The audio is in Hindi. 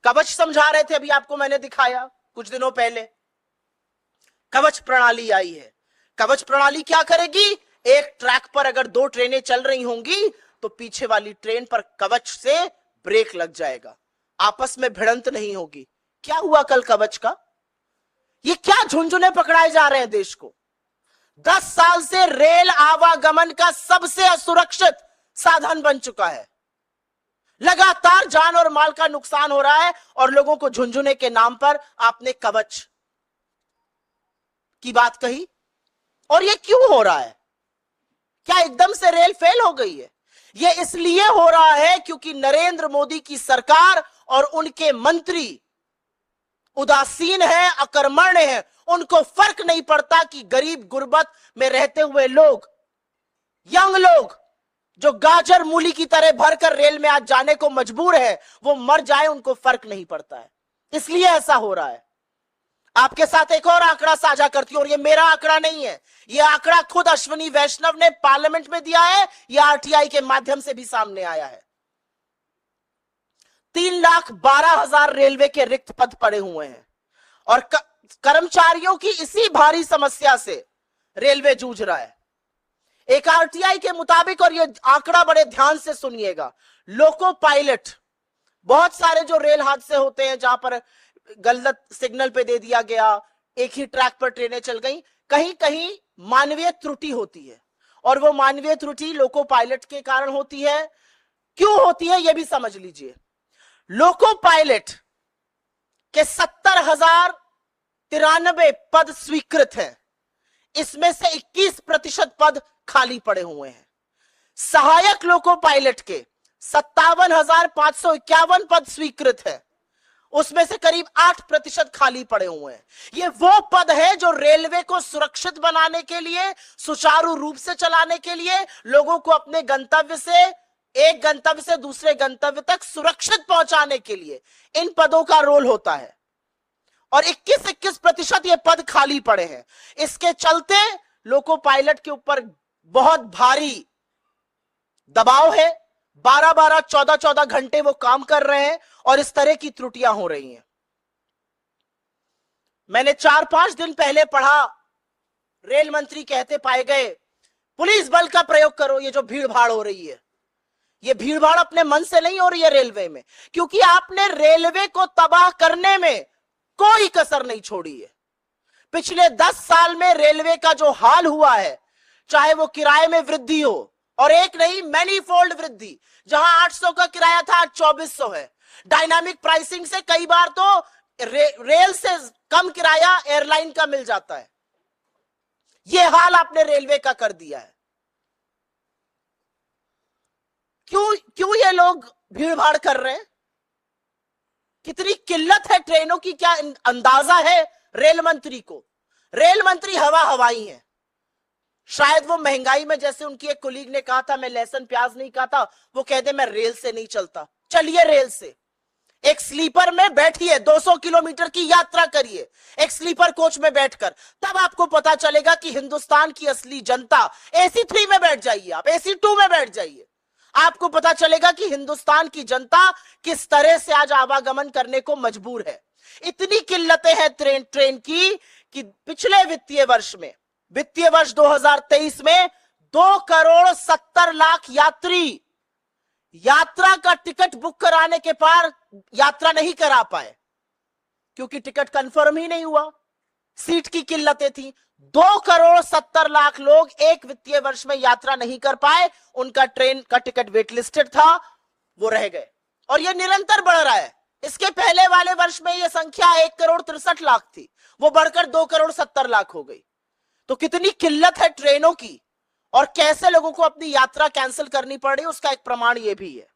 कवच समझा रहे थे, अभी आपको मैंने दिखाया कुछ दिनों पहले। कवच प्रणाली आई है। कवच प्रणाली क्या करेगी? एक ट्रैक पर अगर दो ट्रेनें चल रही होंगी तो पीछे वाली ट्रेन पर कवच से ब्रेक लग जाएगा, आपस में भिड़ंत नहीं होगी। क्या हुआ कल कवच का? ये क्या झुंझुने पकड़ाए जा रहे हैं देश को? 10 साल से रेल आवागमन का सबसे असुरक्षित साधन बन चुका है। लगातार जान और माल का नुकसान हो रहा है और लोगों को झुंझुने के नाम पर आपने कवच की बात कही। और ये क्यों हो रहा है? क्या एकदम से रेल फेल हो गई है? ये इसलिए हो रहा है क्योंकि नरेंद्र मोदी की सरकार और उनके मंत्री उदासीन है, अकर्मण्य है। उनको फर्क नहीं पड़ता कि गरीब गुर्बत में रहते हुए लोग, यंग लोग जो गाजर मूली की तरह भरकर रेल में आज जाने को मजबूर है, वो मर जाए, उनको फर्क नहीं पड़ता है। इसलिए ऐसा हो रहा है। आपके साथ एक और आंकड़ा साझा करती हूं, और ये मेरा आंकड़ा नहीं है, ये आंकड़ा खुद अश्विनी वैष्णव ने पार्लियामेंट में दिया है, ये आरटीआई के माध्यम से भी सामने आया है। 3,12,000 रेलवे के रिक्त पद पड़े हुए हैं और कर्मचारियों की इसी भारी समस्या से रेलवे जूझ रहा है। एक आरटीआई के मुताबिक, और ये आंकड़ा बड़े ध्यान से सुनिएगा, लोको पायलट, बहुत सारे जो रेल हादसे होते हैं जहां पर गलत सिग्नल पे दे दिया गया, एक ही ट्रैक पर ट्रेनें चल गई, कहीं कहीं मानवीय त्रुटि होती है, और वो मानवीय त्रुटि लोको पायलट के कारण होती है। क्यों होती है ये भी समझ लीजिए। लोको पायलट के 70,093 पद स्वीकृत हैं, इसमें से 21% पद खाली पड़े हुए हैं। सहायक लोको पायलट के 57,551 पद स्वीकृत है, उसमें से करीब 8% खाली पड़े हुए हैं। ये वो पद है जो रेलवे को सुरक्षित बनाने के लिए, सुचारू रूप से चलाने के लिए, लोगों को अपने गंतव्य से, एक गंतव्य से दूसरे गंतव्य तक सुरक्षित पहुंचाने के लिए इन पदों का रोल होता है। और 21% ये पद खाली पड़े हैं। इसके चलते लोको पायलट के ऊपर बहुत भारी दबाव है। 12-12, 14-14 घंटे वो काम कर रहे हैं और इस तरह की त्रुटियां हो रही हैं। मैंने 4-5 दिन पहले पढ़ा, रेल मंत्री कहते पाए गए, पुलिस बल का प्रयोग करो। ये जो भीड़ भाड़ हो रही है, ये भीड़ भाड़ अपने मन से नहीं हो रही है रेलवे में, क्योंकि आपने रेलवे को तबाह करने में कोई कसर नहीं छोड़ी है। पिछले 10 साल में रेलवे का जो हाल हुआ है, चाहे वो किराए में वृद्धि हो, और एक नहीं मैनीफोल्ड वृद्धि, जहां 800 का किराया था आज 2400 है। डायनामिक प्राइसिंग से कई बार तो रेल से कम किराया एयरलाइन का मिल जाता है। यह हाल आपने रेलवे का कर दिया है। क्यों ये लोग भीड़ भाड़ कर रहे हैं? कितनी किल्लत है ट्रेनों की, क्या अंदाजा है रेल मंत्री को? रेल मंत्री हवाई है। शायद वो महंगाई में, जैसे उनकी एक कोलीग ने कहा था, मैं लहसुन प्याज नहीं खाता, वो कहते मैं रेल से नहीं चलता। चलिए रेल से, एक स्लीपर में बैठिए, 200 किलोमीटर की यात्रा करिए एक स्लीपर कोच में बैठकर, तब आपको पता चलेगा कि हिंदुस्तान की असली जनता, AC 3 में बैठ जाइए, आप AC 2 में बैठ जाइए, आपको पता चलेगा कि हिंदुस्तान की जनता किस तरह से आज आवागमन करने को मजबूर है। इतनी किल्लतें हैं ट्रेन की कि पिछले वित्तीय वर्ष में, वित्तीय वर्ष 2023 में 2,70,00,000 यात्री यात्रा का टिकट बुक कराने के पार यात्रा नहीं करा पाए, क्योंकि टिकट कंफर्म ही नहीं हुआ, सीट की किल्लतें थी। 2,70,00,000 लोग एक वित्तीय वर्ष में यात्रा नहीं कर पाए, उनका ट्रेन का टिकट वेट लिस्टेड था, वो रह गए, और यह निरंतर बढ़ रहा है। इसके पहले वाले वर्ष में यह संख्या 1,63,00,000 थी, वो बढ़कर 2,70,00,000 हो गई। तो कितनी किल्लत है ट्रेनों की, और कैसे लोगों को अपनी यात्रा कैंसिल करनी पड़ रही है, उसका एक प्रमाण यह भी है।